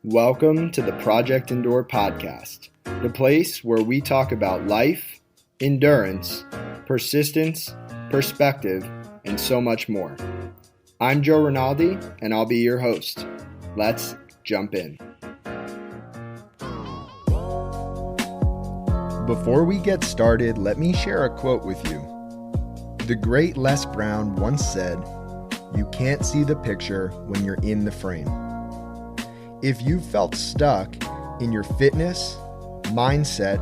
Welcome to the Project Endure podcast, the place where we talk about life, endurance, persistence, perspective, and so much more. I'm Joe Rinaldi, and I'll be your host. Let's jump in. Before we get started, let me share a quote with you. The great Les Brown once said, "You can't see the picture when you're in the frame." If you've felt stuck in your fitness, mindset,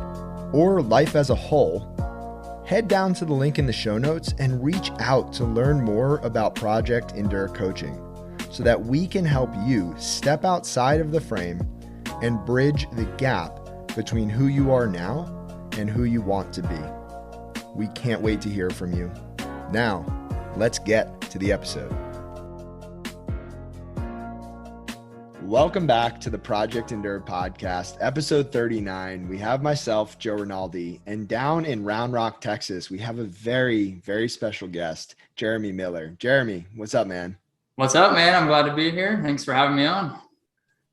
or life as a whole, head down to the link in the show notes and reach out to learn more about Project Endure Coaching so that we can help you step outside of the frame and bridge the gap between who you are now and who you want to be. We can't wait to hear from you. Now, let's get to the episode. Welcome back to the Project Endure podcast, episode 39. We have myself, Joe Rinaldi, and down in Round Rock, Texas, we have a very, very special guest, Jeremy Miller. Jeremy, what's up, man? What's up, man? I'm glad to be here. Thanks for having me on.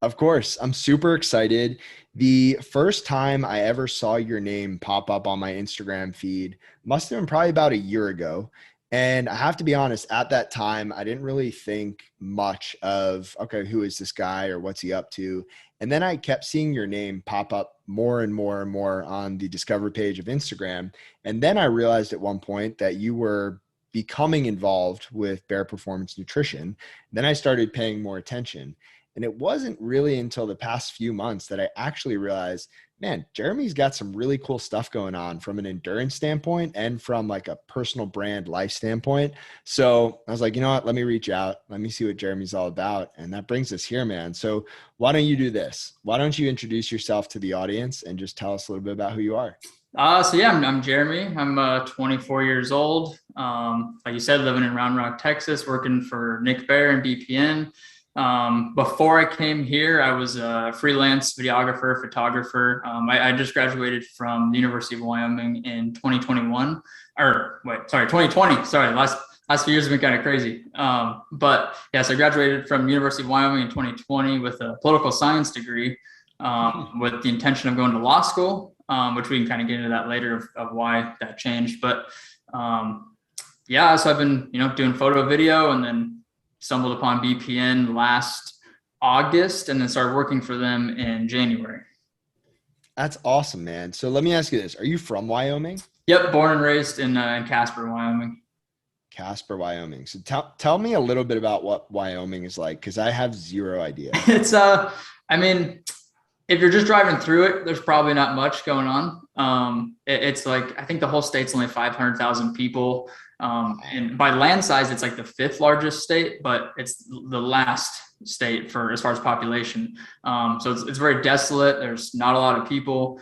Of course. I'm super excited. The first time I ever saw your name pop up on my Instagram feed must have been probably about a year ago. And I have to be honest, at that time, I didn't really think much of, okay, who is this guy or what's he up to? And then I kept seeing your name pop up more and more and more on the Discover page of Instagram. And then I realized at one point that you were becoming involved with Bear Performance Nutrition. Then I started paying more attention. And it wasn't really until the past few months that I actually realized, man, Jeremy's got some really cool stuff going on from an endurance standpoint and from like a personal brand life standpoint. So I was like, you know what, let me reach out. Let me see what Jeremy's all about. And that brings us here, man. So why don't you do this? Why don't you introduce yourself to the audience and just tell us a little bit about who you are? I'm Jeremy. I'm 24 years old. Like you said, living in Round Rock, Texas, working for Nick Bear and BPN. Before I came here, I was a freelance videographer, photographer. I just graduated from the University of Wyoming in 2020. Sorry, last few years have been kind of crazy. So I graduated from the University of Wyoming in 2020 with a political science degree, with the intention of going to law school, which we can kind of get into that later of why that changed. So I've been, doing photo, video, and then stumbled upon BPN last August and then started working for them in January. That's awesome, man. So let me ask you this. Are you from Wyoming? Yep. Born and raised in Casper, Wyoming. Casper, Wyoming. So tell me a little bit about what Wyoming is like, because I have zero idea. It's, if you're just driving through it, there's probably not much going on. It's like, I think the whole state's only 500,000 people. And by land size, it's like the fifth largest state, but it's the last state for as far as population. So it's very desolate. There's not a lot of people.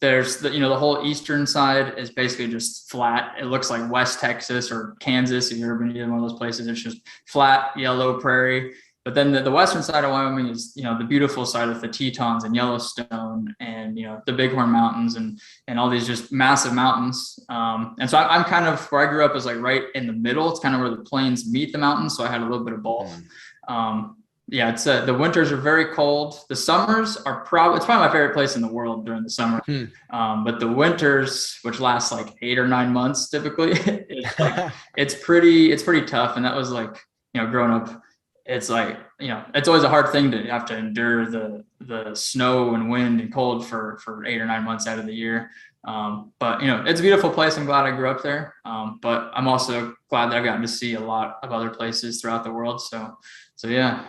There's the whole eastern side is basically just flat. It looks like West Texas or Kansas. If you've ever been to one of those places, it's just flat, yellow prairie. But then the western side of Wyoming is, the beautiful side with the Tetons and Yellowstone and, the Bighorn Mountains and all these just massive mountains. And so I'm kind of where I grew up is like right in the middle. It's kind of where the plains meet the mountains. So I had a little bit of both. It's the winters are very cold. The summers are it's probably my favorite place in the world during the summer. But the winters, which last like 8 or 9 months, typically, it's pretty tough. And that was like, growing up, it's like, it's always a hard thing to have to endure the snow and wind and cold for 8 or 9 months out of the year. But it's a beautiful place. I'm glad I grew up there. But I'm also glad that I've gotten to see a lot of other places throughout the world. So yeah.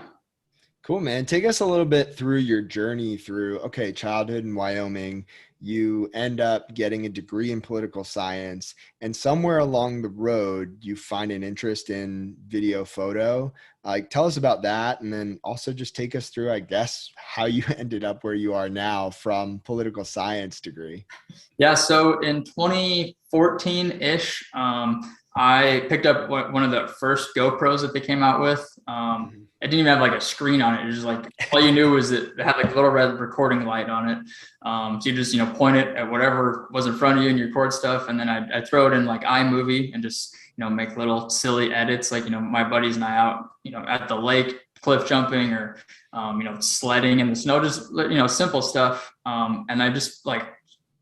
Cool, man. Take us a little bit through your journey through, childhood in Wyoming. You end up getting a degree in political science, and somewhere along the road, you find an interest in video photo. Tell us about that. And then also just take us through, I guess, how you ended up where you are now from political science degree. Yeah. So in 2014-ish, I picked up one of the first GoPros that they came out with. It didn't even have like a screen on it. It was just like, all you knew was that it had like a little red recording light on it. So you just, point it at whatever was in front of you and you record stuff. And then I'd throw it in like iMovie and just, make little silly edits. Like, my buddies and I out, at the lake, cliff jumping or, sledding in the snow, just, simple stuff. And I just like,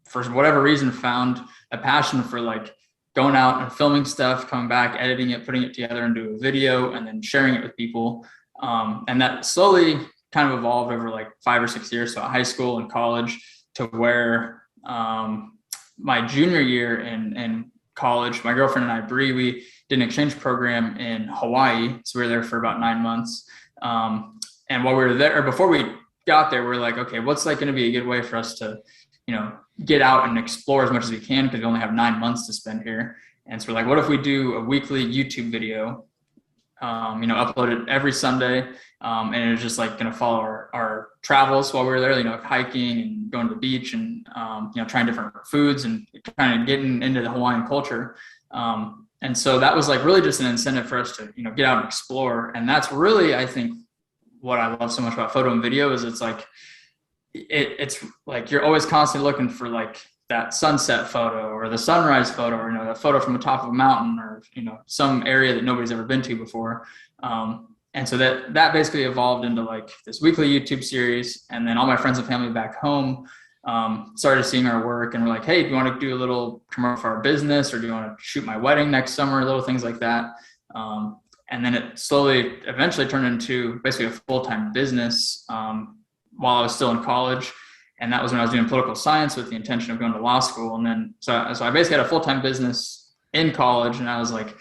for whatever reason, found a passion for like going out and filming stuff, coming back, editing it, putting it together into a video, and then sharing it with people. And that slowly kind of evolved over like 5 or 6 years. So high school and college, to where my junior year in college, my girlfriend and I, Bree, we did an exchange program in Hawaii. So we were there for about 9 months. And while we were there, or before we got there, we were like, okay, what's like going to be a good way for us to, get out and explore as much as we can, because we only have 9 months to spend here. And so we're like, what if we do a weekly YouTube video, upload it every Sunday. And it was just like going to follow our travels while we were there, hiking and going to the beach and, trying different foods and kind of getting into the Hawaiian culture. And so that was like really just an incentive for us to, get out and explore. And that's really, I think, what I love so much about photo and video is it's like, it's like you're always constantly looking for like that sunset photo or the sunrise photo, or a photo from the top of a mountain, or some area that nobody's ever been to before. And so that basically evolved into like this weekly YouTube series. And then all my friends and family back home started seeing our work and were like, hey, do you want to do a little commercial for our business, or do you want to shoot my wedding next summer? Little things like that. And then it slowly eventually turned into basically a full-time business while I was still in college. And that was when I was doing political science with the intention of going to law school. And then, so I basically had a full-time business in college, and I was like,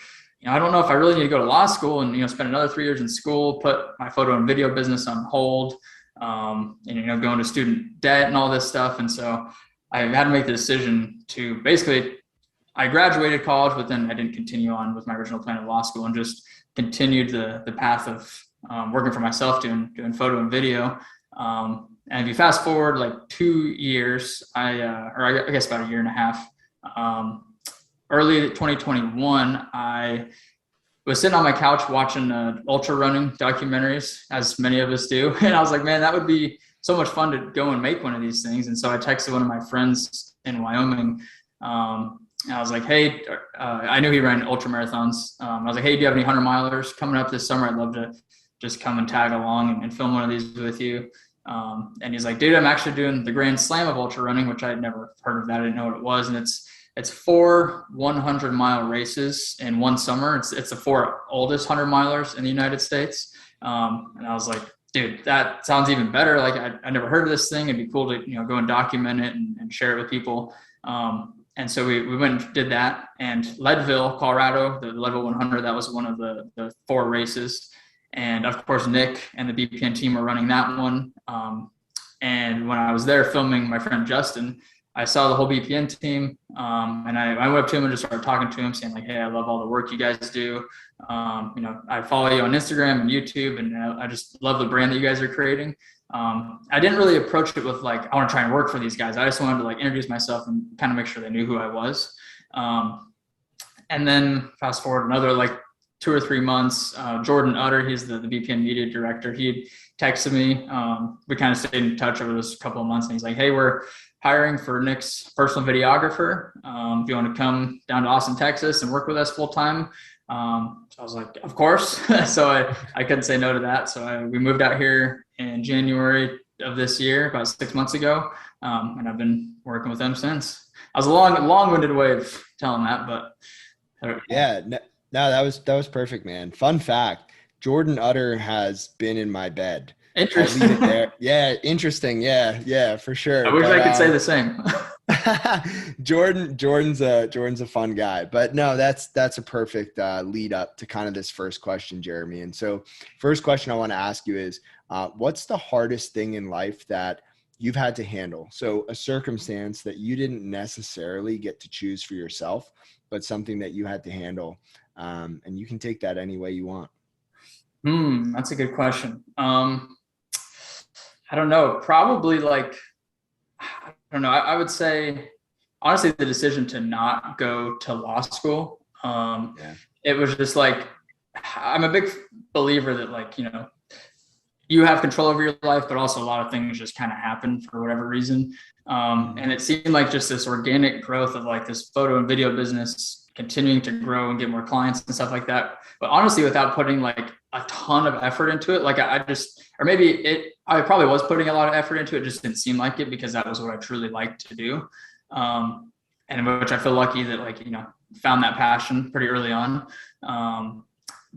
I don't know if I really need to go to law school and, spend another 3 years in school, put my photo and video business on hold, and, going to student debt and all this stuff. And so I had to make the decision to basically, I graduated college, but then I didn't continue on with my original plan of law school, and just continued the path of working for myself, doing photo and video. And if you fast forward like 2 years, I guess about a year and a half, early 2021, I was sitting on my couch watching ultra running documentaries, as many of us do. And I was like, man, that would be so much fun to go and make one of these things. And so I texted one of my friends in Wyoming. And I was like, hey, I knew he ran ultra marathons. I was like, hey, do you have any 100-milers coming up this summer? I'd love to just come and tag along and film one of these with you. And he's like, dude, I'm actually doing the Grand Slam of ultra running, which I had never heard of that. I didn't know what it was. And it's 4 100-mile races in one summer. It's the 4 oldest 100-milers in the United States. And I was like, dude, that sounds even better. Like I never heard of this thing. It'd be cool to, go and document it and share it with people. And so we went and did that. And Leadville, Colorado, the Leadville 100, that was one of the 4 races. And of course, Nick and the BPN team were running that one. And when I was there filming my friend Justin, I saw the whole BPN team. And I went up to him and just started talking to him, saying like, hey, I love all the work you guys do. I follow you on Instagram and YouTube, and I just love the brand that you guys are creating. I didn't really approach it with like, I want to try and work for these guys. I just wanted to like introduce myself and kind of make sure they knew who I was. And then fast forward another like 2 or 3 months, Jordan Utter, he's the BPN media director. He texted me. We kind of stayed in touch over this couple of months, and he's like, hey, we're hiring for Nick's personal videographer. If you want to come down to Austin, Texas and work with us full time. So I was like, of course. So I couldn't say no to that. So we moved out here in January of this year, about 6 months ago. And I've been working with them since. I was a long-winded way of telling that, but yeah, no, that was perfect, man. Fun fact: Jordan Utter has been in my bed. Interesting. I'll leave it there. Yeah, interesting. Yeah, for sure. I wish I could say the same. Jordan's a fun guy, but no, that's a perfect lead up to kind of this first question, Jeremy. And so, first question I want to ask you is, what's the hardest thing in life that you've had to handle? So, a circumstance that you didn't necessarily get to choose for yourself, but something that you had to handle, and you can take that any way you want. That's a good question. I don't know. Probably like, I don't know. I would say, honestly, the decision to not go to law school Yeah. It was just like, I'm a big believer that, like, you have control over your life, but also a lot of things just kind of happen for whatever reason. And it seemed like just this organic growth of like this photo and video business continuing to grow and get more clients and stuff like that. But honestly, without putting like a ton of effort into it, like I just, or maybe I probably was putting a lot of effort into it, just didn't seem like it because that was what I truly liked to do. And which I feel lucky that, like, found that passion pretty early on.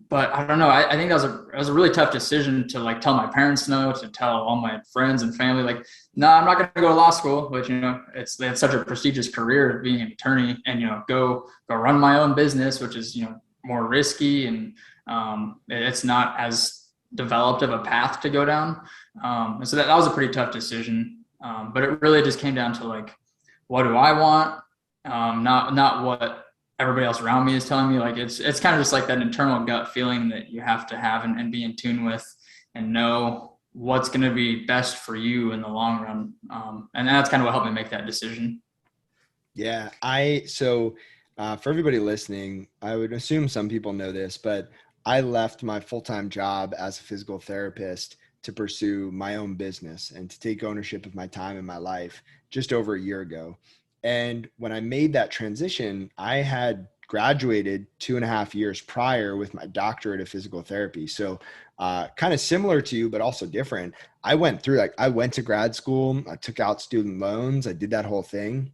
But I don't know. I think that was a really tough decision to like tell my parents no, to tell all my friends and family, like, no, I'm not going to go to law school, but it's such a prestigious career being an attorney, and go run my own business, which is more risky, and it's not as developed of a path to go down. And so that was a pretty tough decision. But it really just came down to like, what do I want? Not what everybody else around me is telling me. Like, it's kind of just like that internal gut feeling that you have to have and be in tune with, and know what's going to be best for you in the long run. And that's kind of what helped me make that decision. Yeah. For everybody listening, I would assume some people know this, but I left my full-time job as a physical therapist to pursue my own business and to take ownership of my time and my life just over a year ago. And when I made that transition, I had graduated 2.5 years prior with my doctorate of physical therapy. So kind of similar to you, but also different. I went to grad school, I took out student loans, I did that whole thing.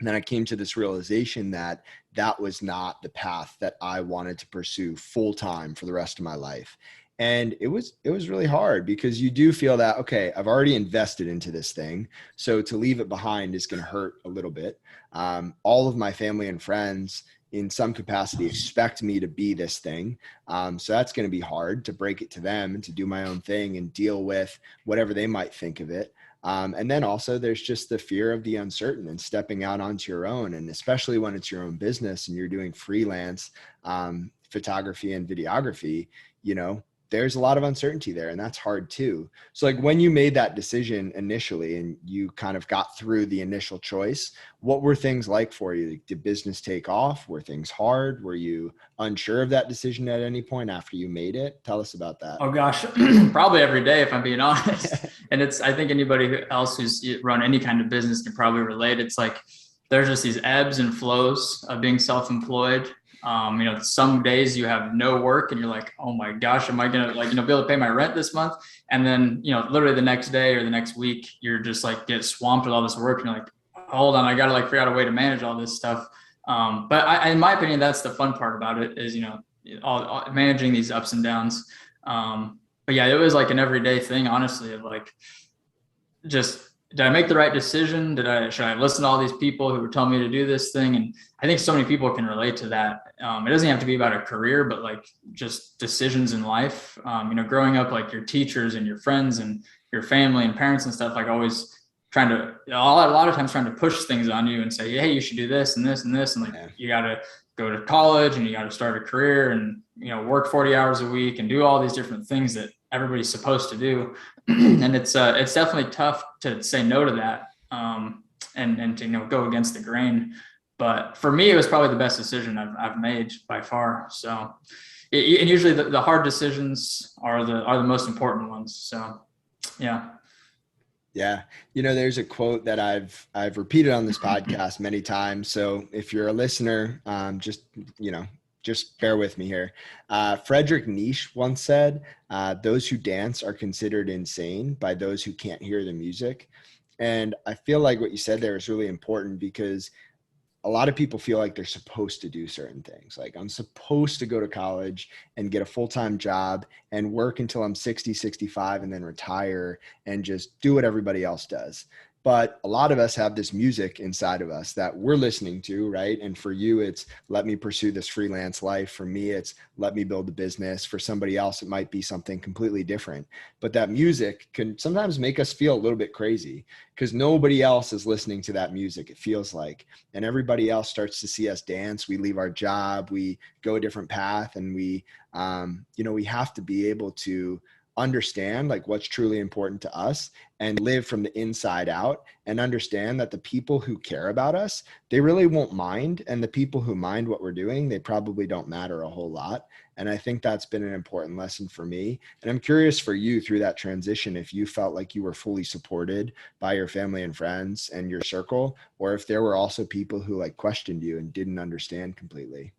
And then I came to this realization that that was not the path that I wanted to pursue full time for the rest of my life. And it was really hard because you do feel that, okay, I've already invested into this thing. So to leave it behind is going to hurt a little bit. All of my family and friends in some capacity expect me to be this thing. So that's going to be hard to break it to them and to do my own thing and deal with whatever they might think of it. And then also there's just the fear of the uncertain and stepping out onto your own. And especially when it's your own business and you're doing freelance photography and videography, there's a lot of uncertainty there, and that's hard too. So like when you made that decision initially and you kind of got through the initial choice, what were things like for you? Did business take off? Were things hard? Were you unsure of that decision at any point after you made it? Tell us about that. Oh gosh, probably every day, if I'm being honest. And I think anybody else who's run any kind of business can probably relate. It's like, there's just these ebbs and flows of being self-employed. Some days you have no work and you're like, oh my gosh, am I going to be able to pay my rent this month? And then, literally the next day or the next week, you're just like, get swamped with all this work. And you're like, hold on, I got to figure out a way to manage all this stuff. But in my opinion, that's the fun part about it is, all managing these ups and downs. But yeah, it was like an everyday thing, honestly, of like, just, did I make the right decision? Should I listen to all these people who were telling me to do this thing? And I think so many people can relate to that. It doesn't have to be about a career, but like just decisions in life. Growing up, like your teachers and your friends and your family and parents and stuff, like always trying to, a lot of times trying to push things on you and say, hey, you should do this and this and this. And like, you got to go to college and you got to start a career and, work 40 hours a week and do all these different things that everybody's supposed to do. And it's definitely tough to say no to that, and to go against the grain. But for me, it was probably the best decision I've made by far. So, and usually the hard decisions are the most important ones. So, yeah. Yeah. There's a quote that I've repeated on this podcast many times. So if you're a listener, just bear with me here. Friedrich Nietzsche once said, those who dance are considered insane by those who can't hear the music. And I feel like what you said there is really important because a lot of people feel like they're supposed to do certain things. Like, I'm supposed to go to college and get a full-time job and work until I'm 60, 65 and then retire and just do what everybody else does. But a lot of us have this music inside of us that we're listening to, right? And for you, it's let me pursue this freelance life. For me, it's let me build a business. For somebody else, it might be something completely different. But that music can sometimes make us feel a little bit crazy because nobody else is listening to that music, it feels like. And everybody else starts to see us dance. We leave our job, we go a different path, and we have to be able to understand like what's truly important to us and live from the inside out and understand that the people who care about us, they really won't mind. And the people who mind what we're doing, they probably don't matter a whole lot. And I think that's been an important lesson for me. And I'm curious for you through that transition, if you felt like you were fully supported by your family and friends and your circle, or if there were also people who like questioned you and didn't understand completely.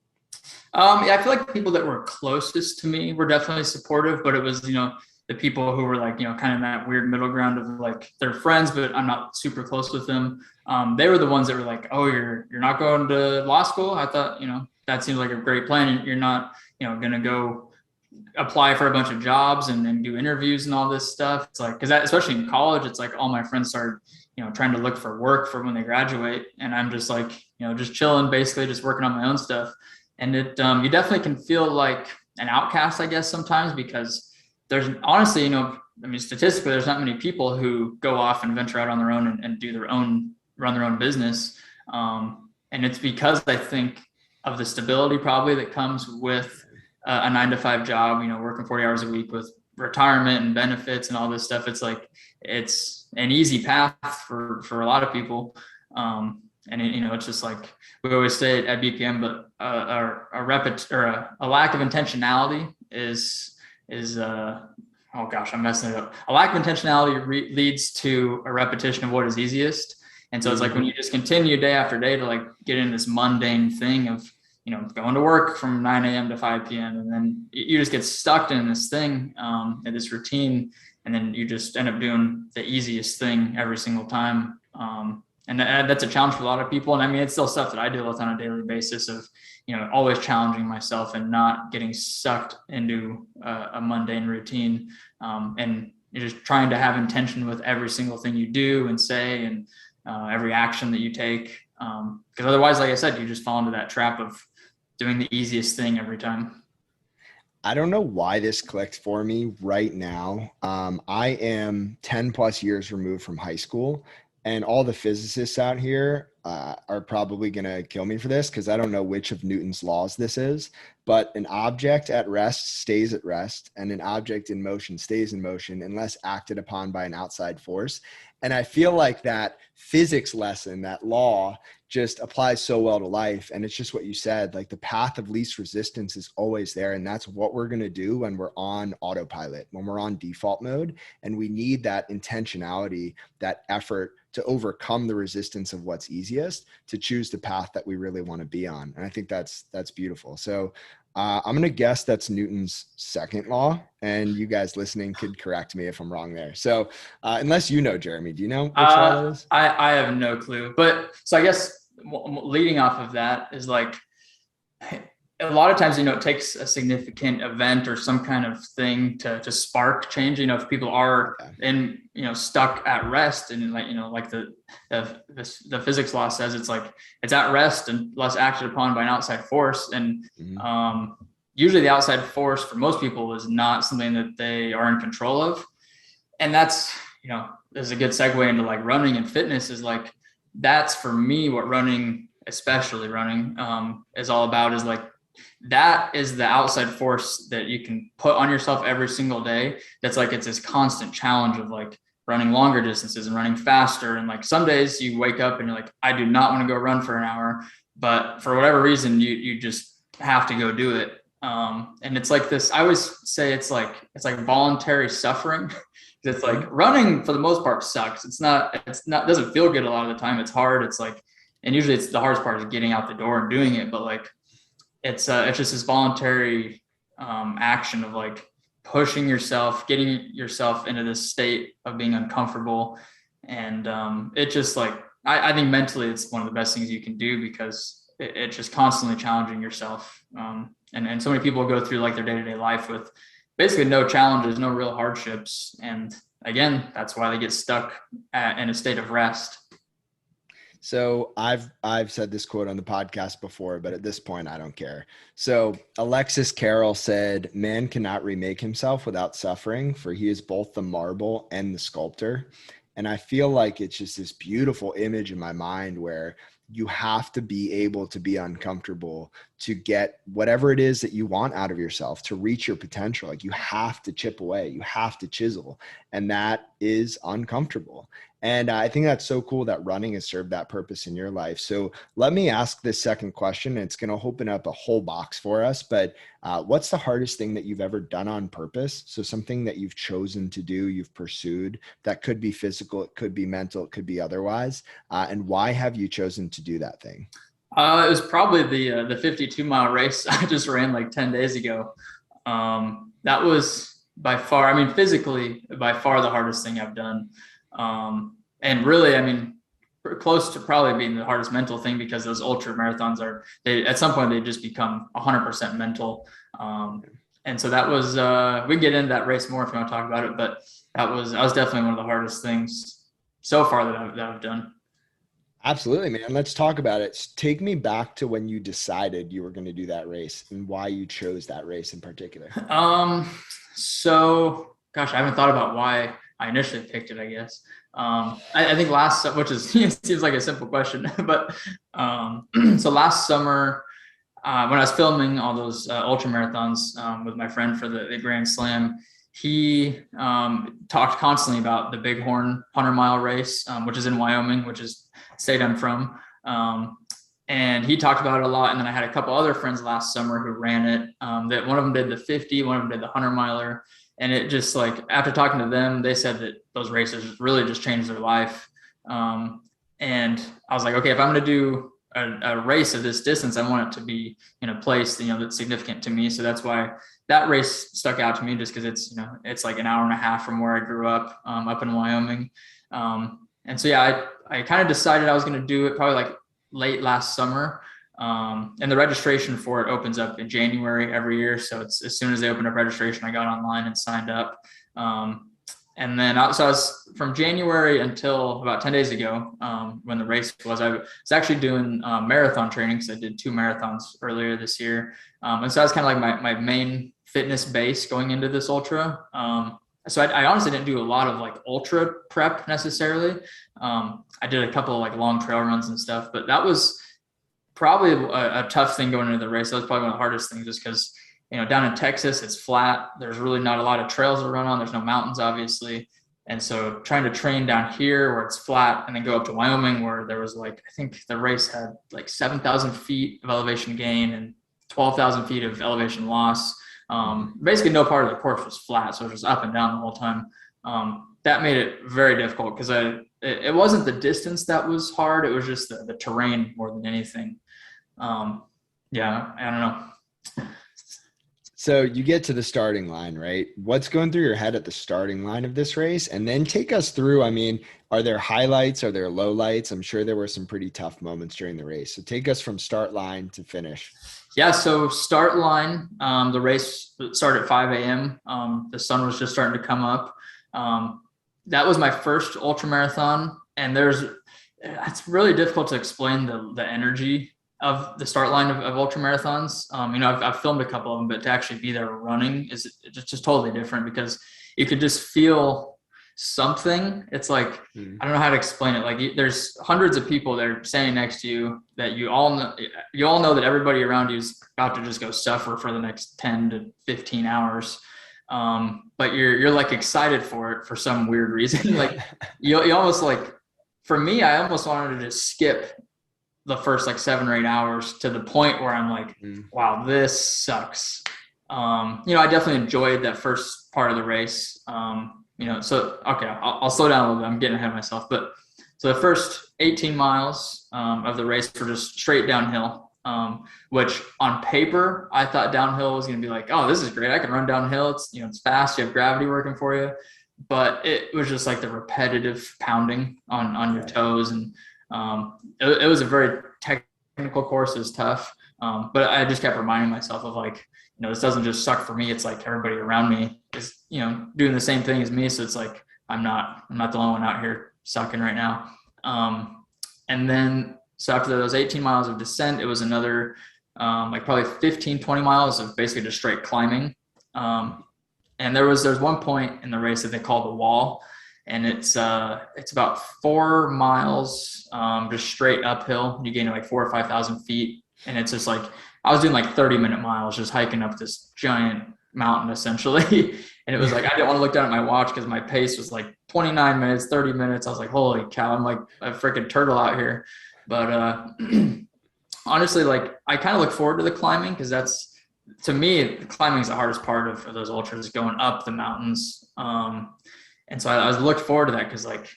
Yeah, I feel like the people that were closest to me were definitely supportive, but it was, the people who were like, kind of that weird middle ground of like they're friends, but I'm not super close with them. They were the ones that were like, "Oh, you're not going to law school? I thought, that seems like a great plan. You're not, going to go apply for a bunch of jobs and do interviews and all this stuff." It's like, because especially in college, it's like all my friends started, trying to look for work for when they graduate, and I'm just like, just chilling, basically just working on my own stuff. And it, you definitely can feel like an outcast, I guess, sometimes, because there's honestly, statistically, there's not many people who go off and venture out on their own and do run their own business. And it's because I think of the stability probably that comes with a 9-to-5 job, working 40 hours a week with retirement and benefits and all this stuff. It's like, it's an easy path for a lot of people. And it's just like we always say at BPM, but a lack of intentionality is oh gosh, I'm messing it up. A lack of intentionality leads to a repetition of what is easiest. And so it's like when you just continue day after day to like get in this mundane thing of, going to work from 9 a.m. to 5 p.m. And then you just get stuck in this thing, in this routine. And then you just end up doing the easiest thing every single time. And that's a challenge for a lot of people. And I mean, it's still stuff that I deal with on a daily basis of, always challenging myself and not getting sucked into a mundane routine. And you're just trying to have intention with every single thing you do and say, and every action that you take. Because otherwise, like I said, you just fall into that trap of doing the easiest thing every time. I don't know why this clicked for me right now. I am 10 plus years removed from high school, and all the physicists out here are probably going to kill me for this because I don't know which of Newton's laws this is, but an object at rest stays at rest, and an object in motion stays in motion unless acted upon by an outside force. And I feel like that physics lesson, that law, just applies so well to life. And it's just what you said, like the path of least resistance is always there. And that's what we're going to do when we're on autopilot, when we're on default mode. And we need that intentionality, that effort to overcome the resistance of what's easiest, to choose the path that we really want to be on. And I think that's beautiful. So I'm going to guess that's Newton's second law, and you guys listening could correct me if I'm wrong there. So unless you know, Jeremy, do you know which law that is? I have no clue. But so I guess leading off of that is like, a lot of times, it takes a significant event or some kind of thing to spark change. If people are stuck at rest, and like the physics law says, it's like it's at rest unless acted upon by an outside force. And usually the outside force for most people is not something that they are in control of. And that's, there's a good segue into like running and fitness is like, that's for me what running, especially running, is all about, is like, that is the outside force that you can put on yourself every single day. That's like, it's this constant challenge of like running longer distances and running faster. And like some days you wake up and you're like, I do not want to go run for an hour, but for whatever reason, you just have to go do it. And it's like this, I always say it's like voluntary suffering. It's like running for the most part sucks. It doesn't feel good a lot of the time. It's hard. It's like, and usually it's the hardest part is getting out the door and doing it. But like, it's just this voluntary action of like pushing yourself, getting yourself into this state of being uncomfortable. And it just like, I think mentally it's one of the best things you can do, because it's just constantly challenging yourself. And so many people go through like their day-to-day life with basically no challenges, no real hardships. And again, that's why they get stuck in a state of rest. So I've said this quote on the podcast before, but at this point, I don't care. So Alexis Carrel said, "Man cannot remake himself without suffering, for he is both the marble and the sculptor." And I feel like it's just this beautiful image in my mind where you have to be able to be uncomfortable to get whatever it is that you want out of yourself, to reach your potential. Like you have to chip away, you have to chisel, and that is uncomfortable. And I think that's so cool that running has served that purpose in your life. So let me ask this second question. It's going to open up a whole box for us, but what's the hardest thing that you've ever done on purpose? So something that you've chosen to do, you've pursued, that could be physical, it could be mental, it could be otherwise. And why have you chosen to do that thing? It was probably the 52-mile race I just ran like 10 days ago. That was by far, I mean, physically, by far the hardest thing I've done. And really, I mean, close to probably being the hardest mental thing, because those ultra marathons at some point they just become 100% mental. And so that was, we can get into that race more if you want to talk about it, but that was definitely one of the hardest things so far that I've done. Absolutely, man. Let's talk about it. Take me back to when you decided you were going to do that race and why you chose that race in particular. So gosh, I haven't thought about why I initially picked it, I guess. I think which is, seems like a simple question, but, so last summer, when I was filming all those, ultra marathons, with my friend for the Grand Slam, he, talked constantly about the Bighorn 100-mile race, which is in Wyoming, which is state I'm from. And he talked about it a lot. And then I had a couple other friends last summer who ran it, that one of them did the 50, one of them did the 100-miler. And it just, like, after talking to them, they said that those races really just changed their life. And I was like, okay, if I'm going to do a race of this distance, I want it to be in a place, that's significant to me. So that's why that race stuck out to me, just because it's like an hour and a half from where I grew up, up in Wyoming. And so, yeah, I kind of decided I was going to do it probably like late last summer. And the registration for it opens up in January every year. So it's as soon as they opened up registration, I got online and signed up. And then so I was from January until about 10 days ago, when the race was, I was actually doing marathon training, because I did 2 marathons earlier this year. And so that was kind of like my main fitness base going into this ultra. So I honestly didn't do a lot of like ultra prep necessarily. I did a couple of like long trail runs and stuff, but that was probably a tough thing going into the race. That was probably one of the hardest things, just because, down in Texas, it's flat. There's really not a lot of trails to run on. There's no mountains, obviously. And so trying to train down here where it's flat and then go up to Wyoming, where there was like, I think the race had like 7,000 feet of elevation gain and 12,000 feet of elevation loss. Basically no part of the course was flat. So it was just up and down the whole time. That made it very difficult, because it wasn't the distance that was hard. It was just the terrain more than anything. Yeah, I don't know. So you get to the starting line, right? What's going through your head at the starting line of this race? And then take us through, I mean, are there highlights? Are there lowlights? I'm sure there were some pretty tough moments during the race. So take us from start line to finish. Yeah, so start line, the race started at 5 a.m. The sun was just starting to come up. That was my first ultra marathon, and it's really difficult to explain the energy of the start line of ultra marathons. I've filmed a couple of them, but to actually be there running is just totally different, because you could just feel something. It's like, I don't know how to explain it. Like, there's hundreds of people that are standing next to you that you all know that everybody around you is about to just go suffer for the next 10 to 15 hours. But you're like excited for it for some weird reason. Like you almost, like, for me, I almost wanted to just skip the first like 7 or 8 hours, to the point where I'm like, wow, this sucks. I definitely enjoyed that first part of the race. So, okay, I'll slow down a little bit. I'm getting ahead of myself, but so the first 18 miles, of the race were just straight downhill. Which on paper, I thought downhill was going to be like, oh, this is great. I can run downhill. It's fast. You have gravity working for you, but it was just like the repetitive pounding on your toes. And, it was a very technical course. It was tough. But I just kept reminding myself of like, this doesn't just suck for me. It's like everybody around me is, doing the same thing as me. So it's like, I'm not the only one out here sucking right now. And then, so after those 18 miles of descent, it was another, like probably 15, 20 miles of basically just straight climbing. And there's one point in the race that they call the wall, and it's about 4 miles, just straight uphill. You gain like 4,000 or 5,000 feet And it's just like, I was doing like 30-minute miles, just hiking up this giant mountain essentially. And it was like, I didn't want to look down at my watch because my pace was like 29 minutes, 30 minutes. I was like, holy cow, I'm like a freaking turtle out here. But honestly, like I kind of look forward to the climbing because that's, to me, climbing is the hardest part of those ultras, going up the mountains. And so I was looked forward to that because like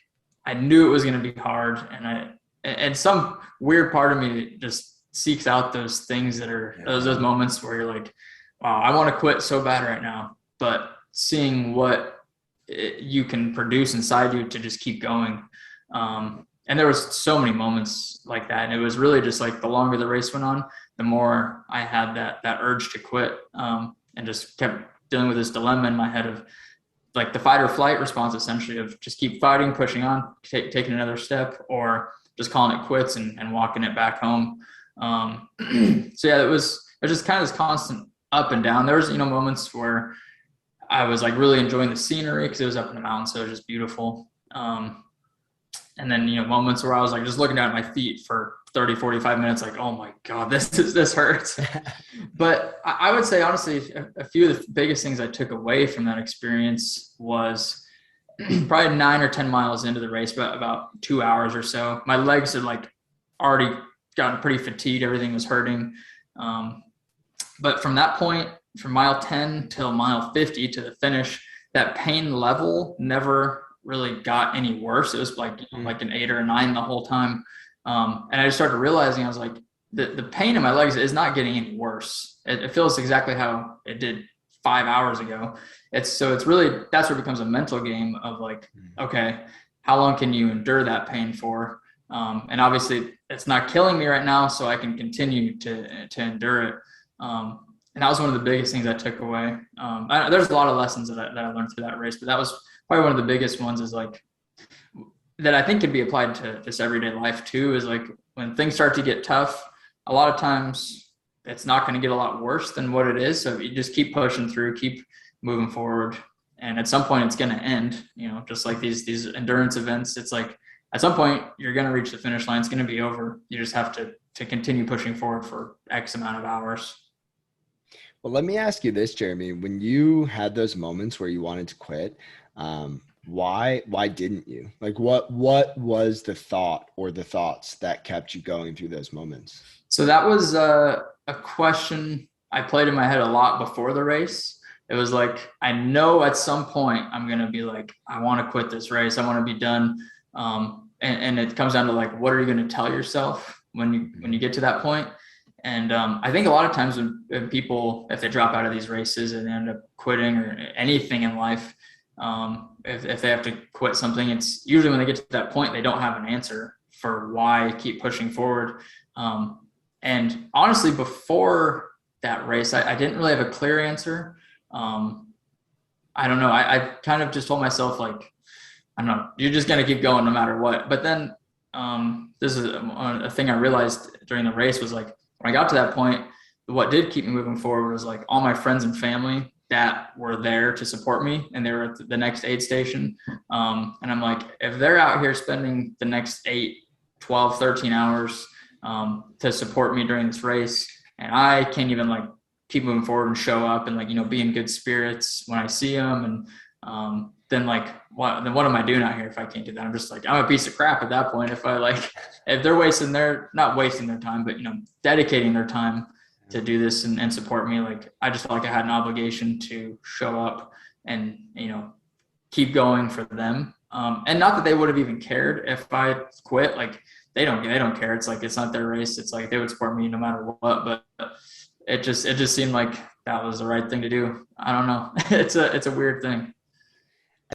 I knew it was going to be hard, and some weird part of me just seeks out those things that are those moments where you're like, wow, I want to quit so bad right now, but seeing what you can produce inside you to just keep going. And there was so many moments like that, and it was really just like the longer the race went on, the more I had that urge to quit, and just kept dealing with this dilemma in my head of like the fight or flight response, essentially, of just keep fighting, pushing on, taking another step, or just calling it quits and walking it back home. So yeah, it was just kind of this constant up and down. There was, moments where I was like really enjoying the scenery because it was up in the mountains, so it was just beautiful. And then, moments where I was like just looking down at my feet for 30, 45 minutes, like, oh my God, this hurts. But I would say, honestly, a few of the biggest things I took away from that experience was probably 9 or 10 miles into the race, but about 2 hours or so, my legs had like already gotten pretty fatigued. Everything was hurting. But from that point, from mile 10 till mile 50 to the finish, that pain level never really got any worse. It was like an 8 or a 9 the whole time. And I just started realizing, I was like, the pain in my legs is not getting any worse. It feels exactly how it did 5 hours ago. It's really, that's where it becomes a mental game of like, okay, how long can you endure that pain for? And obviously it's not killing me right now, so I can continue to endure it. And that was one of the biggest things I took away. There's a lot of lessons that I learned through that race, but that was probably one of the biggest ones, is like, that I think could be applied to just everyday life too, is like when things start to get tough, a lot of times it's not going to get a lot worse than what it is. So you just keep pushing through, keep moving forward. And at some point it's going to end, just like these endurance events. It's like, at some point you're going to reach the finish line. It's going to be over. You just have to continue pushing forward for X amount of hours. Well, let me ask you this, Jeremy. When you had those moments where you wanted to quit, why didn't you? Like, what was the thought or the thoughts that kept you going through those moments? So that was a question I played in my head a lot before the race. It was like, I know at some point I'm going to be like, I want to quit this race. I want to be done. And it comes down to like, what are you going to tell yourself when you get to that point? And I think a lot of times when people, if they drop out of these races and end up quitting or anything in life, if they have to quit something, it's usually when they get to that point, they don't have an answer for why keep pushing forward. And honestly, before that race, I didn't really have a clear answer. I don't know. I kind of just told myself, like, I don't know, you're just going to keep going no matter what. But then this is a thing I realized during the race was like, when I got to that point, what did keep me moving forward was like all my friends and family that were there to support me, and they were at the next aid station. And I'm like, if they're out here spending the next 8, 12, 13 hours to support me during this race, and I can't even like keep moving forward and show up and like, be in good spirits when I see them. And then like, what am I doing out here if I can't do that? I'm just like, I'm a piece of crap at that point. If they're not wasting their time, but, dedicating their time to do this and support me. Like, I just felt like I had an obligation to show up and, keep going for them. And not that they would have even cared if I quit. Like, they don't care. It's like, it's not their race. It's like, they would support me no matter what, but it just seemed like that was the right thing to do. I don't know. It's a weird thing.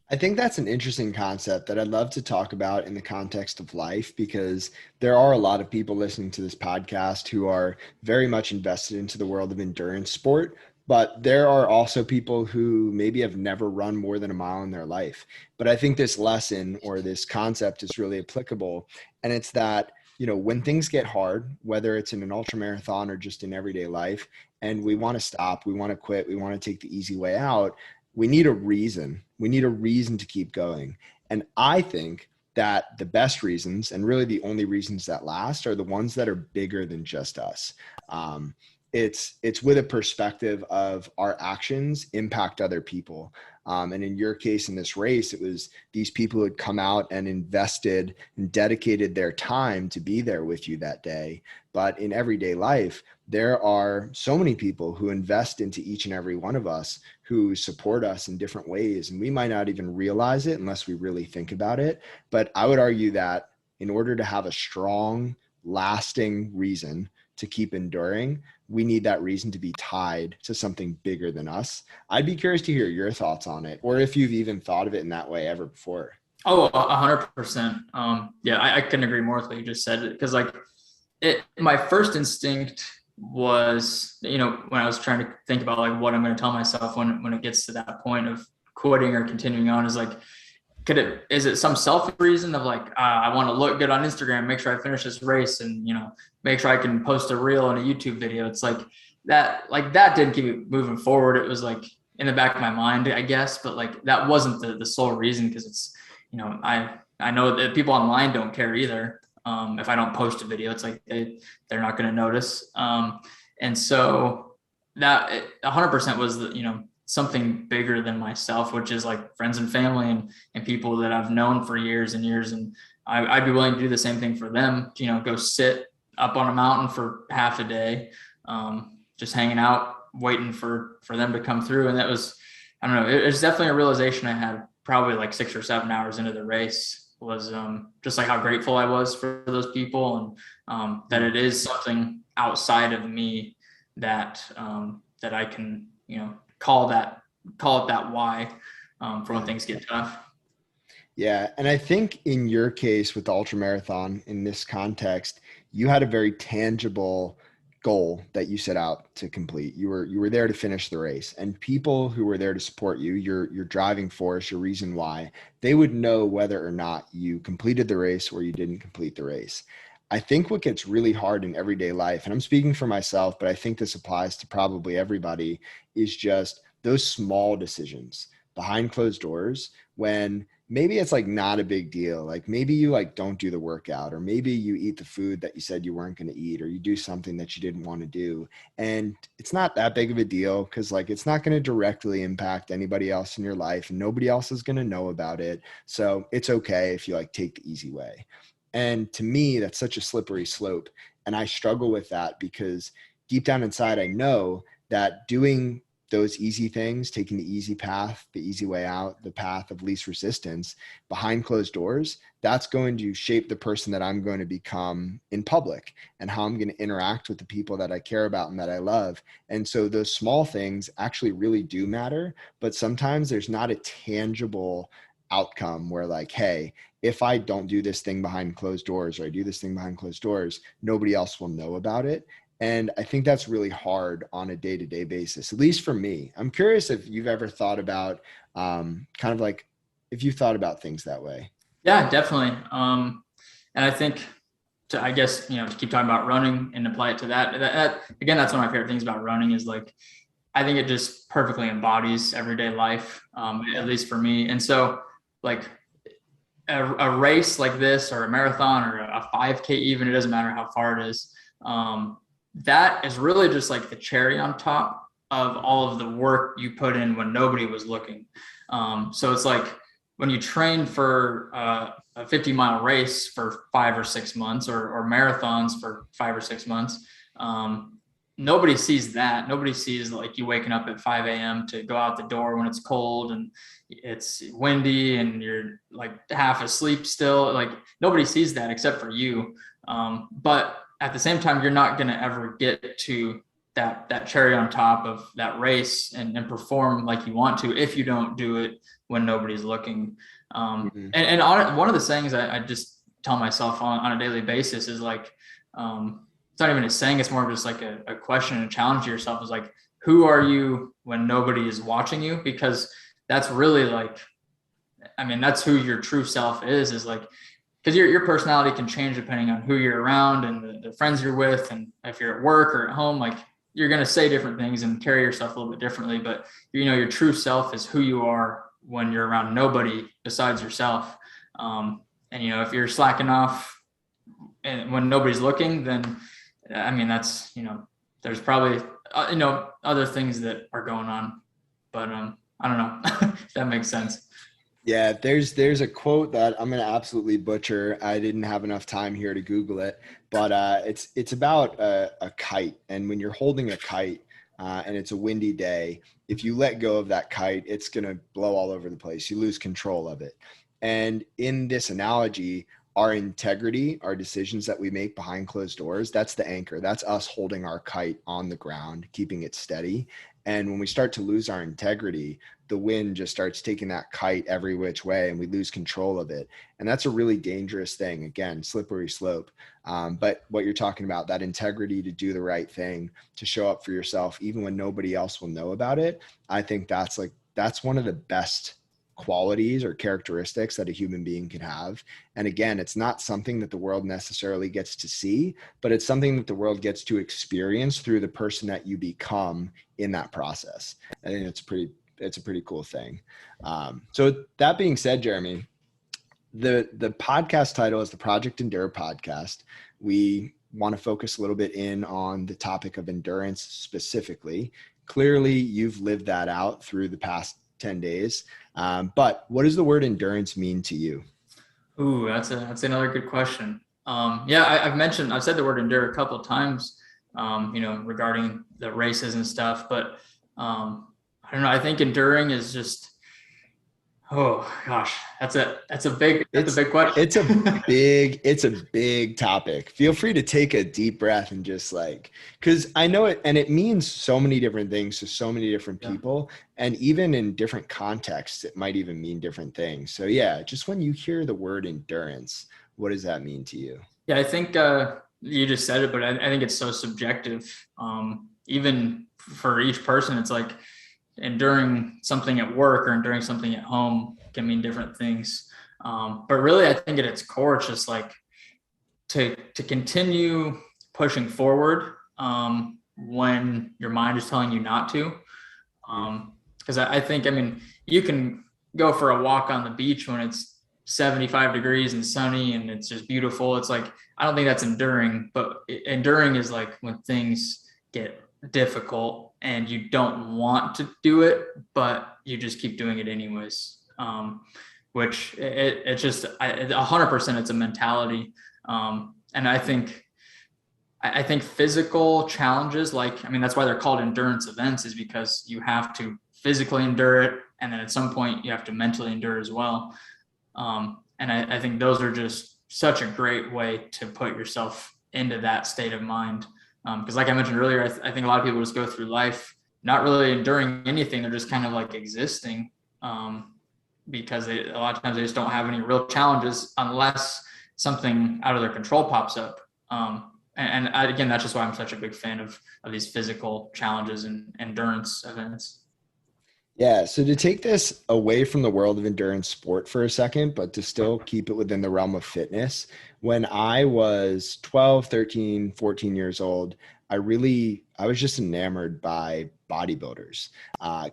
I think that's an interesting concept that I'd love to talk about in the context of life, because there are a lot of people listening to this podcast who are very much invested into the world of endurance sport, but there are also people who maybe have never run more than a mile in their life. But I think this lesson or this concept is really applicable. And it's that, when things get hard, whether it's in an ultra marathon or just in everyday life, and we want to stop, we want to quit, we want to take the easy way out, we need a reason. We need a reason to keep going. And I think that the best reasons, and really the only reasons that last, are the ones that are bigger than just us. It's with a perspective of our actions impact other people. And in your case, in this race, it was these people who had come out and invested and dedicated their time to be there with you that day. But in everyday life, there are so many people who invest into each and every one of us, who support us in different ways. And we might not even realize it unless we really think about it. But I would argue that in order to have a strong, lasting reason to keep enduring, we need that reason to be tied to something bigger than us. I'd be curious to hear your thoughts on it, or if you've even thought of it in that way ever before. Oh, 100%. Yeah, I couldn't agree more with what you just said. Because like my first instinct was, when I was trying to think about like what I'm going to tell myself when it gets to that point of quitting or continuing on, is like, is it some selfish reason of like, I want to look good on Instagram, make sure I finish this race, and, make sure I can post a reel and a YouTube video. It's like that didn't keep it moving forward. It was like in the back of my mind, I guess, but like that wasn't the sole reason, because it's, I know that people online don't care either. If I don't post a video, it's like they're not going to notice. And so that 100% was something bigger than myself, which is like friends and family and people that I've known for years and years. And I'd be willing to do the same thing for them, go sit up on a mountain for half a day, just hanging out, waiting for them to come through. And that was, I don't know, it was definitely a realization I had probably like 6 or 7 hours into the race, was just like how grateful I was for those people, and that it is something outside of me that I can, call it that why, for when things get tough. Yeah. And I think in your case with the ultra marathon, in this context, you had a very tangible goal that you set out to complete. You were there to finish the race, and people who were there to support you, your driving force, your reason why, they would know whether or not you completed the race or you didn't complete the race. I think what gets really hard in everyday life, and I'm speaking for myself, but I think this applies to probably everybody, is just those small decisions behind closed doors, when maybe it's like not a big deal. Like maybe you like don't do the workout, or maybe you eat the food that you said you weren't going to eat, or you do something that you didn't want to do. And it's not that big of a deal, because like it's not going to directly impact anybody else in your life, and nobody else is going to know about it. So it's okay if you like take the easy way. And to me, that's such a slippery slope. And I struggle with that, because deep down inside, I know that doing those easy things, taking the easy path, the easy way out, the path of least resistance behind closed doors, that's going to shape the person that I'm going to become in public, and how I'm going to interact with the people that I care about and that I love. And so those small things actually really do matter, but sometimes there's not a tangible outcome where like, hey, if I don't do this thing behind closed doors, or I do this thing behind closed doors, nobody else will know about it. And I think that's really hard on a day-to-day basis, at least for me. I'm curious if you've ever thought about kind of like, if you thought about things that way. Yeah, definitely. And I think I guess, to keep talking about running and apply it to that, again, that's one of my favorite things about running, is like, I think it just perfectly embodies everyday life, at least for me. And so like a race like this, or a marathon, or a 5K, even, it doesn't matter how far it is. That is really just like the cherry on top of all of the work you put in when nobody was looking. So it's like when you train for a 50-mile race for 5 or 6 months, or marathons for 5 or 6 months, nobody sees that. Nobody sees like you waking up at 5 a.m. to go out the door when it's cold and it's windy and you're like half asleep still. Like nobody sees that except for you. But at the same time, you're not going to ever get to that cherry on top of that race and perform like you want to, if you don't do it when nobody's looking. And one of the sayings I just tell myself on a daily basis is like, it's not even a saying, it's more of just like a question and a challenge to yourself, is like, who are you when nobody is watching you? Because that's really like, I mean, that's who your true self is like, because your personality can change depending on who you're around and the friends you're with. And if you're at work or at home, like you're going to say different things and carry yourself a little bit differently, but your true self is who you are when you're around nobody besides yourself. And, you know, if you're slacking off and when nobody's looking, then I mean, that's, you know, there's probably, you know, other things that are going on, but I don't know if that makes sense. Yeah, there's a quote that I'm gonna absolutely butcher. I didn't have enough time here to Google it, but it's about a kite, and when you're holding a kite and it's a windy day, if you let go of that kite, it's gonna blow all over the place. You lose control of it. And in this analogy, our integrity, our decisions that we make behind closed doors, that's the anchor. That's us holding our kite on the ground, keeping it steady. And when we start to lose our integrity, the wind just starts taking that kite every which way and we lose control of it. And that's a really dangerous thing. Again, slippery slope. But what you're talking about, that integrity to do the right thing, to show up for yourself, even when nobody else will know about it, I think that's one of the best qualities or characteristics that a human being can have. And again, it's not something that the world necessarily gets to see, but it's something that the world gets to experience through the person that you become in that process. I think it's a pretty cool thing. So that being said, Jeremy, the podcast title is the Project Endure podcast. We want to focus a little bit in on the topic of endurance specifically. Clearly, you've lived that out through the past 10 days. But what does the word endurance mean to you? Ooh, that's another good question. Yeah, I've said the word endure a couple of times, you know, regarding the races and stuff, but I don't know. I think enduring is just, oh gosh, that's a It's big question. it's a big topic. Feel free to take a deep breath and just like, because I know it, and it means so many different things to so many different Yeah. people, and even in different contexts, it might even mean different things. So yeah, just when you hear the word endurance, what does that mean to you? Yeah, I think you just said it, but I think it's so subjective. Even for each person, it's like enduring something at work or enduring something at home can mean different things. But really, I think at its core, it's just like to continue pushing forward when your mind is telling you not to. Because I think, I mean, you can go for a walk on the beach when it's 75 degrees and sunny and it's just beautiful. It's like, I don't think that's enduring, but enduring is like when things get difficult and you don't want to do it, but you just keep doing it anyways. Which it's just 100% it's a mentality. And I think physical challenges, like, I mean, that's why they're called endurance events, is because you have to physically endure it. And then at some point you have to mentally endure as well. And I think those are just such a great way to put yourself into that state of mind. Because like I mentioned earlier, I think a lot of people just go through life not really enduring anything. They're just kind of like existing, because a lot of times they just don't have any real challenges unless something out of their control pops up. Again, that's just why I'm such a big fan of these physical challenges and endurance events. Yeah. So to take this away from the world of endurance sport for a second, but to still keep it within the realm of fitness, when I was 12, 13, 14 years old, I was just enamored by bodybuilders.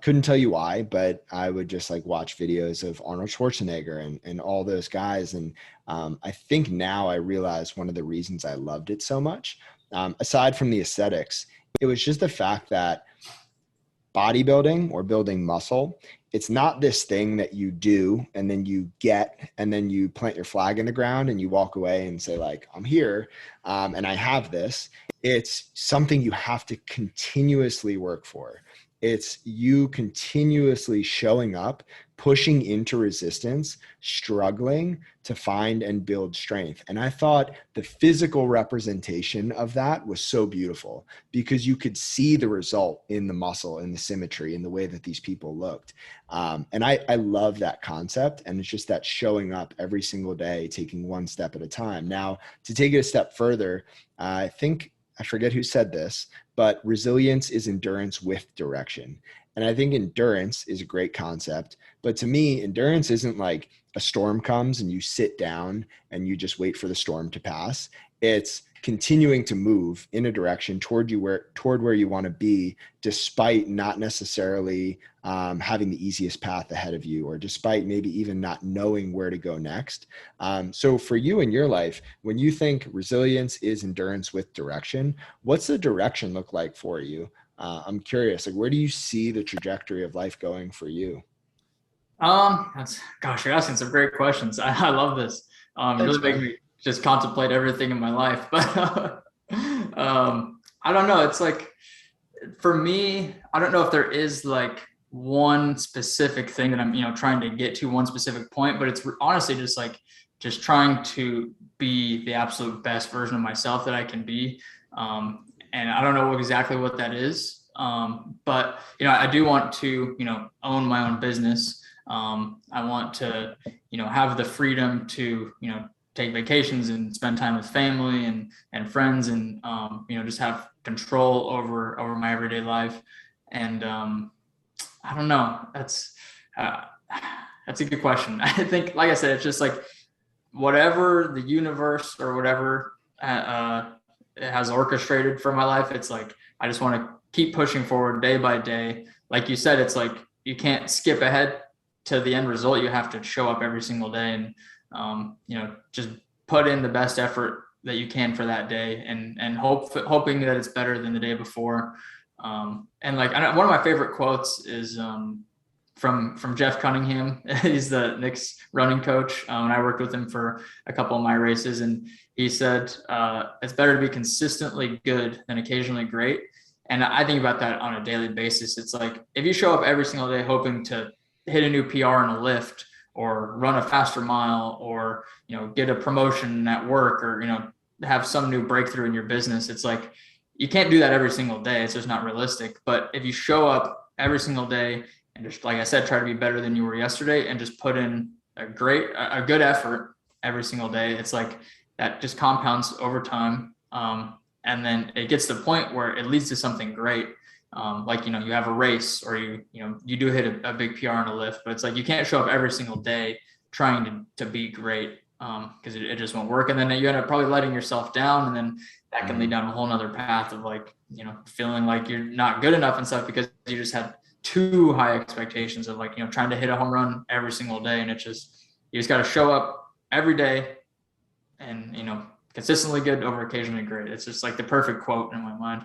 Couldn't tell you why, but I would just like watch videos of Arnold Schwarzenegger and all those guys. And I think now I realize one of the reasons I loved it so much, aside from the aesthetics, it was just the fact that bodybuilding or building muscle, it's not this thing that you do and then you get and then you plant your flag in the ground and you walk away and say like, I'm here and I have this. It's something you have to continuously work for. It's you continuously showing up, pushing into resistance, struggling to find and build strength. And I thought the physical representation of that was so beautiful because you could see the result in the muscle, in the symmetry, in the way that these people looked. And I love that concept. And it's just that showing up every single day, taking one step at a time. Now, to take it a step further, I forget who said this, but resilience is endurance with direction. And I think endurance is a great concept. But to me, endurance isn't like a storm comes and you sit down and you just wait for the storm to pass. It's continuing to move in a direction toward where you want to be, despite not necessarily having the easiest path ahead of you, or despite maybe even not knowing where to go next. So for you in your life, when you think resilience is endurance with direction, what's the direction look like for you? I'm curious, like, where do you see the trajectory of life going for you? Gosh, you're asking some great questions. I love this. Thanks, Really make man. me just contemplate everything in my life. But I don't know. It's like, for me, I don't know if there is like one specific thing that I'm, trying to get to, one specific point, but it's honestly just like just trying to be the absolute best version of myself that I can be. And I don't know exactly what that is. But I do want to, own my own business. I want to, have the freedom to, take vacations and spend time with family and friends, and just have control over my everyday life. And I don't know, that's a good question. I think, like I said, it's just like whatever the universe or whatever it has orchestrated for my life. It's like I just want to keep pushing forward day by day. Like you said, it's like you can't skip ahead to the end result. You have to show up every single day, and just put in the best effort that you can for that day, and hoping that it's better than the day before. And like, one of my favorite quotes is from Jeff Cunningham. He's the Knicks running coach. And I worked with him for a couple of my races, and he said, it's better to be consistently good than occasionally great. And I think about that on a daily basis. It's like, if you show up every single day hoping to hit a new PR in a lift, or run a faster mile, or get a promotion at work, or have some new breakthrough in your business, it's like you can't do that every single day. It's just not realistic. But if you show up every single day and just, like I said, try to be better than you were yesterday, and just put in a good effort every single day, it's like that just compounds over time. And then it gets to the point where it leads to something great. Like, you have a race, or you do hit a big PR in a lift, but it's like, you can't show up every single day trying to be great, because it just won't work. And then you end up probably letting yourself down. And then that can lead down a whole nother path of like, feeling like you're not good enough and stuff, because you just had too high expectations of like, trying to hit a home run every single day. And you just got to show up every day, and, consistently good over occasionally great. It's just like the perfect quote in my mind.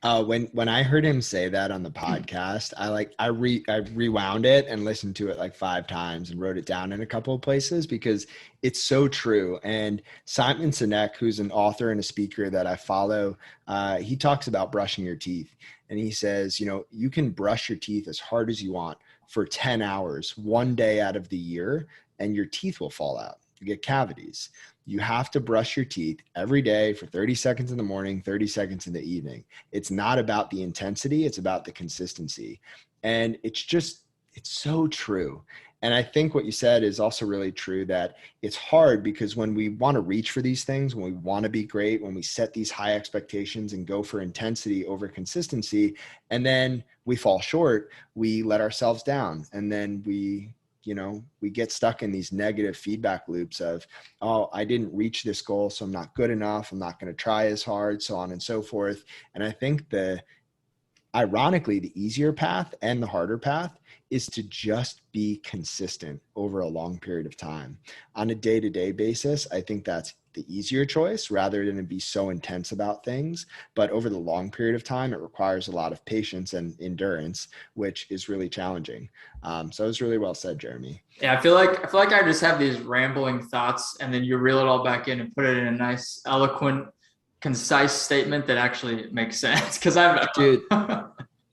When I heard him say that on the podcast, I rewound it and listened to it like 5 times and wrote it down in a couple of places, because it's so true. And Simon Sinek, who's an author and a speaker that I follow, he talks about brushing your teeth, and he says, you can brush your teeth as hard as you want for 10 hours, one day out of the year, and your teeth will fall out. You get cavities. You have to brush your teeth every day for 30 seconds in the morning, 30 seconds in the evening. It's not about the intensity, it's about the consistency. And it's so true. And I think what you said is also really true, that it's hard because when we want to reach for these things, when we want to be great, when we set these high expectations and go for intensity over consistency, and then we fall short, we let ourselves down. And then we get stuck in these negative feedback loops of, oh, I didn't reach this goal, so I'm not good enough. I'm not going to try as hard, so on and so forth. And I think ironically, the easier path and the harder path is to just be consistent over a long period of time. On a day-to-day basis, I think that's the easier choice, rather than to be so intense about things. But over the long period of time, it requires a lot of patience and endurance, which is really challenging. So it was really well said, Jeremy. Yeah, I feel like I just have these rambling thoughts, and then you reel it all back in and put it in a nice, eloquent, concise statement that actually makes sense. Because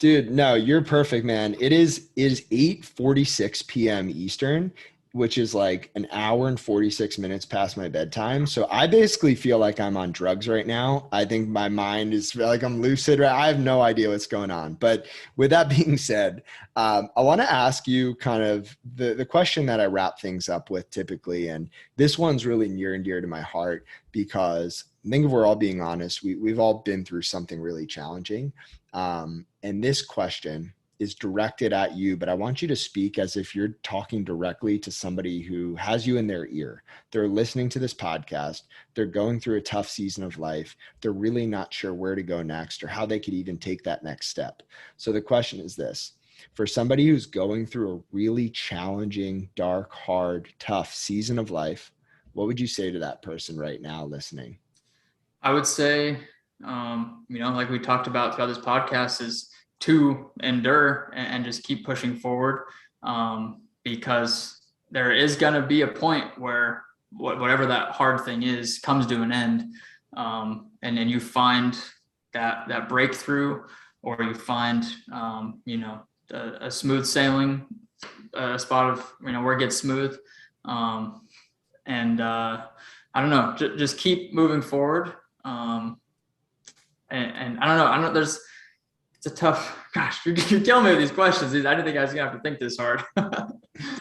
Dude, no, you're perfect, man. It is 8:46 p.m. Eastern, which is like an hour and 46 minutes past my bedtime. So I basically feel like I'm on drugs right now. I think my mind is like, I'm lucid. Right? I have no idea what's going on. But with that being said, I want to ask you kind of the question that I wrap things up with typically. And this one's really near and dear to my heart, because I think if we're all being honest, we've all been through something really challenging. And this question is directed at you, but I want you to speak as if you're talking directly to somebody who has you in their ear. They're listening to this podcast. They're going through a tough season of life. They're really not sure where to go next or how they could even take that next step. So the question is this: for somebody who's going through a really challenging, dark, hard, tough season of life, what would you say to that person right now listening? I would say, like we talked about throughout this podcast, is to endure and just keep pushing forward, because there is going to be a point where whatever that hard thing is comes to an end, and then you find that breakthrough, or you find a smooth sailing spot of where it gets smooth, and I don't know, just keep moving forward. And I don't know, it's a tough, gosh, you're killing me with these questions. I didn't think I was gonna have to think this hard.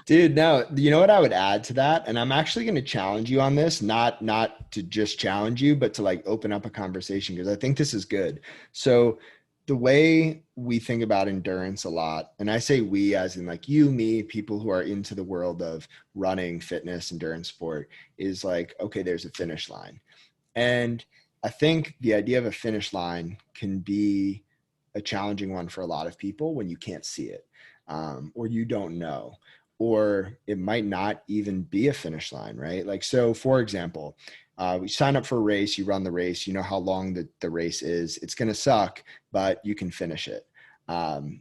Dude, no, you know what I would add to that? And I'm actually going to challenge you on this, not to just challenge you, but to like open up a conversation, because I think this is good. So the way we think about endurance a lot, and I say we as in like you, me, people who are into the world of running, fitness, endurance sport, is like, okay, there's a finish line. And I think the idea of a finish line can be a challenging one for a lot of people when you can't see it, or you don't know, or it might not even be a finish line, right? Like, so for example, we sign up for a race, you run the race, you know how long the race is. It's going to suck, but you can finish it.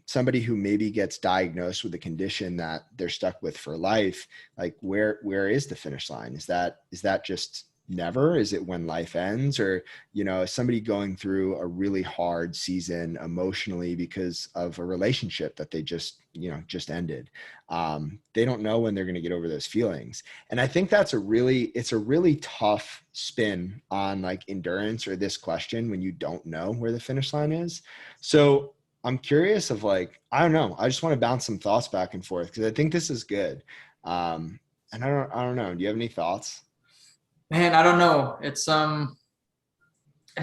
Somebody who maybe gets diagnosed with a condition that they're stuck with for life, like where is the finish line? Is that just never? Is it when life ends? Or, somebody going through a really hard season emotionally because of a relationship that they just ended. They don't know when they're going to get over those feelings. And I think it's a really tough spin on like endurance or this question when you don't know where the finish line is. So I'm curious of like, I don't know. I just want to bounce some thoughts back and forth because I think this is good. And I don't know. Do you have any thoughts? Man, I don't know. It's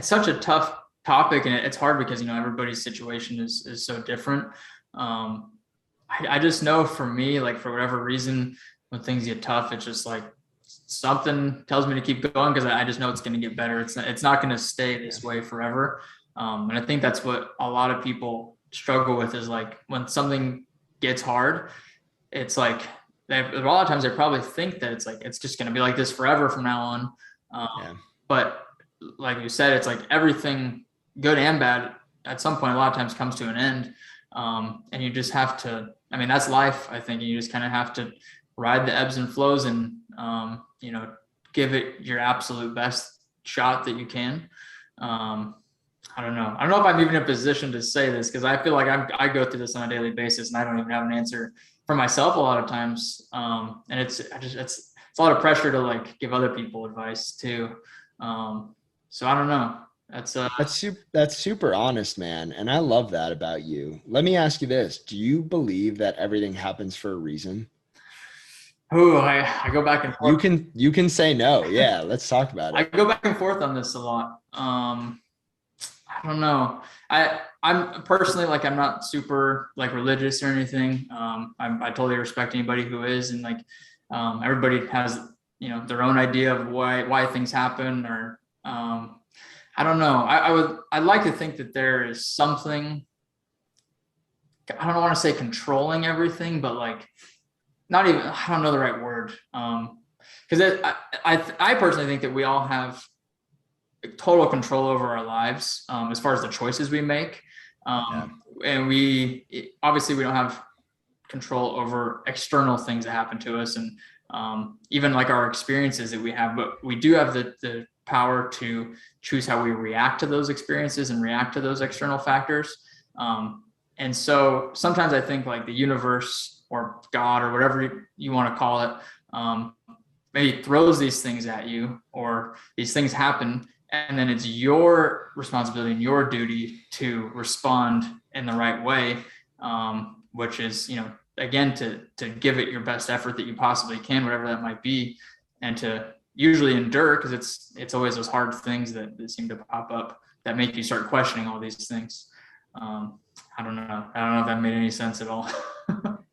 such a tough topic, and it's hard because everybody's situation is so different. I just know for me, like for whatever reason, when things get tough, it's just like something tells me to keep going because I just know it's going to get better. It's not going to stay this way forever. And I think that's what a lot of people struggle with, is like when something gets hard, it's like a lot of times they probably think that it's just going to be like this forever from now on. But like you said, it's like everything good and bad at some point a lot of times comes to an end. And you just have to, that's life, I think. You just kind of have to ride the ebbs and flows and, give it your absolute best shot that you can. I don't know. I don't know if I'm even in a position to say this, because I feel like I go through this on a daily basis and I don't even have an answer for myself a lot of times. And it's a lot of pressure to like give other people advice too. So I don't know. That's super honest, man. And I love that about you. Let me ask you this. Do you believe that everything happens for a reason? Oh, I go back and forth. You can say no. Yeah, let's talk about it. I go back and forth on this a lot. I don't know. I'm personally, like, I'm not super like religious or anything. I totally respect anybody who is, and like everybody has their own idea of why things happen, or I don't know. I'd like to think that there is something, I don't want to say controlling everything, but like not even, I don't know the right word. Because I personally think that we all have total control over our lives, as far as the choices we make. And we obviously we don't have control over external things that happen to us, and even like our experiences that we have, but we do have the power to choose how we react to those experiences and react to those external factors. And so sometimes I think like the universe or God or whatever you want to call it, maybe throws these things at you, or these things happen, and then it's your responsibility and your duty to respond in the right way, which is, again, to give it your best effort that you possibly can, whatever that might be, and to usually endure, because it's always those hard things that seem to pop up that make you start questioning all these things. I don't know. I don't know if that made any sense at all.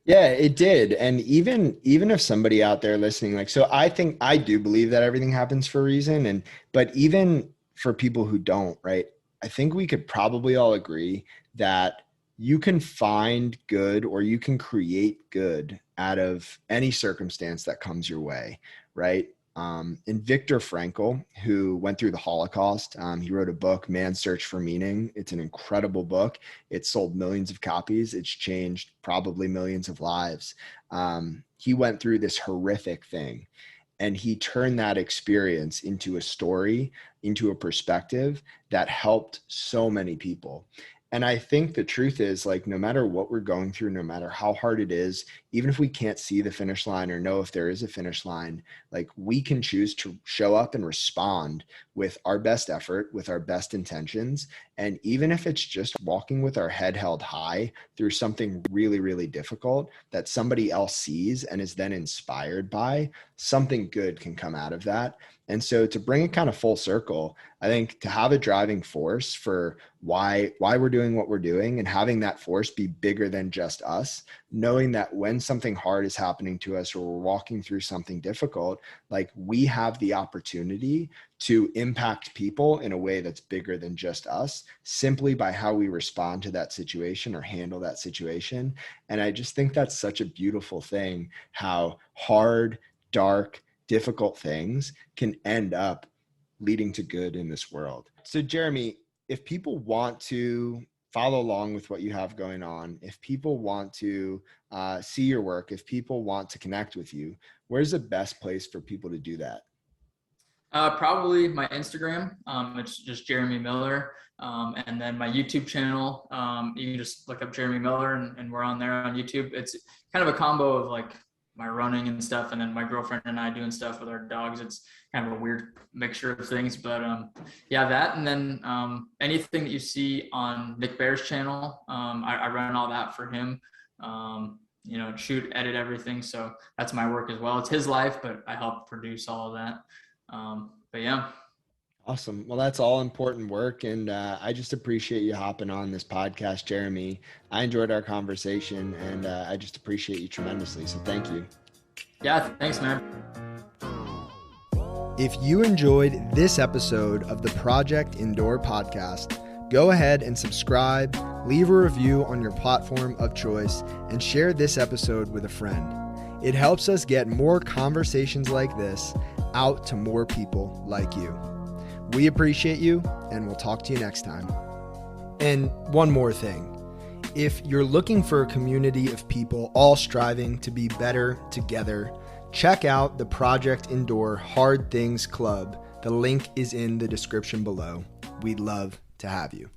Yeah, it did. And even if somebody out there listening, like, so I think I do believe that everything happens for a reason. But even for people who don't, right? I think we could probably all agree that you can find good or you can create good out of any circumstance that comes your way, right? And Viktor Frankel, who went through the Holocaust, he wrote a book, Man's Search for Meaning. It's an incredible book. It's sold millions of copies. It's changed probably millions of lives. He went through this horrific thing, and he turned that experience into a story, into a perspective that helped so many people. And I think the truth is, like, no matter what we're going through, no matter how hard it is, even if we can't see the finish line or know if there is a finish line, like, we can choose to show up and respond with our best effort, with our best intentions. And even if it's just walking with our head held high through something really, really difficult that somebody else sees and is then inspired by, something good can come out of that. And so, to bring it kind of full circle, I think to have a driving force for why we're doing what we're doing, and having that force be bigger than just us, knowing that when something hard is happening to us or we're walking through something difficult, like, we have the opportunity to impact people in a way that's bigger than just us, simply by how we respond to that situation or handle that situation. And I just think that's such a beautiful thing, how hard, dark, difficult things can end up leading to good in this world. So, Jeremy, if people want to follow along with what you have going on, if people want to see your work, if people want to connect with you, where's the best place for people to do that? Probably my Instagram. It's just Jeremy Miller. And then my YouTube channel. You can just look up Jeremy Miller, and we're on there on YouTube. It's kind of a combo of like my running and stuff, and then my girlfriend and I doing stuff with our dogs. It's kind of a weird mixture of things, but yeah, that. And then anything that you see on Nick Bear's channel, I run all that for him. Shoot, edit everything. So that's my work as well. It's his life, but I help produce all of that. But yeah. Awesome. Well, that's all important work. And I just appreciate you hopping on this podcast, Jeremy. I enjoyed our conversation, and I just appreciate you tremendously. So thank you. Yeah, thanks, man. If you enjoyed this episode of the Project Indoor podcast, go ahead and subscribe, leave a review on your platform of choice, and share this episode with a friend. It helps us get more conversations like this out to more people like you. We appreciate you, and we'll talk to you next time. And one more thing. If you're looking for a community of people all striving to be better together, check out the Project Indoor Hard Things Club. The link is in the description below. We'd love to have you.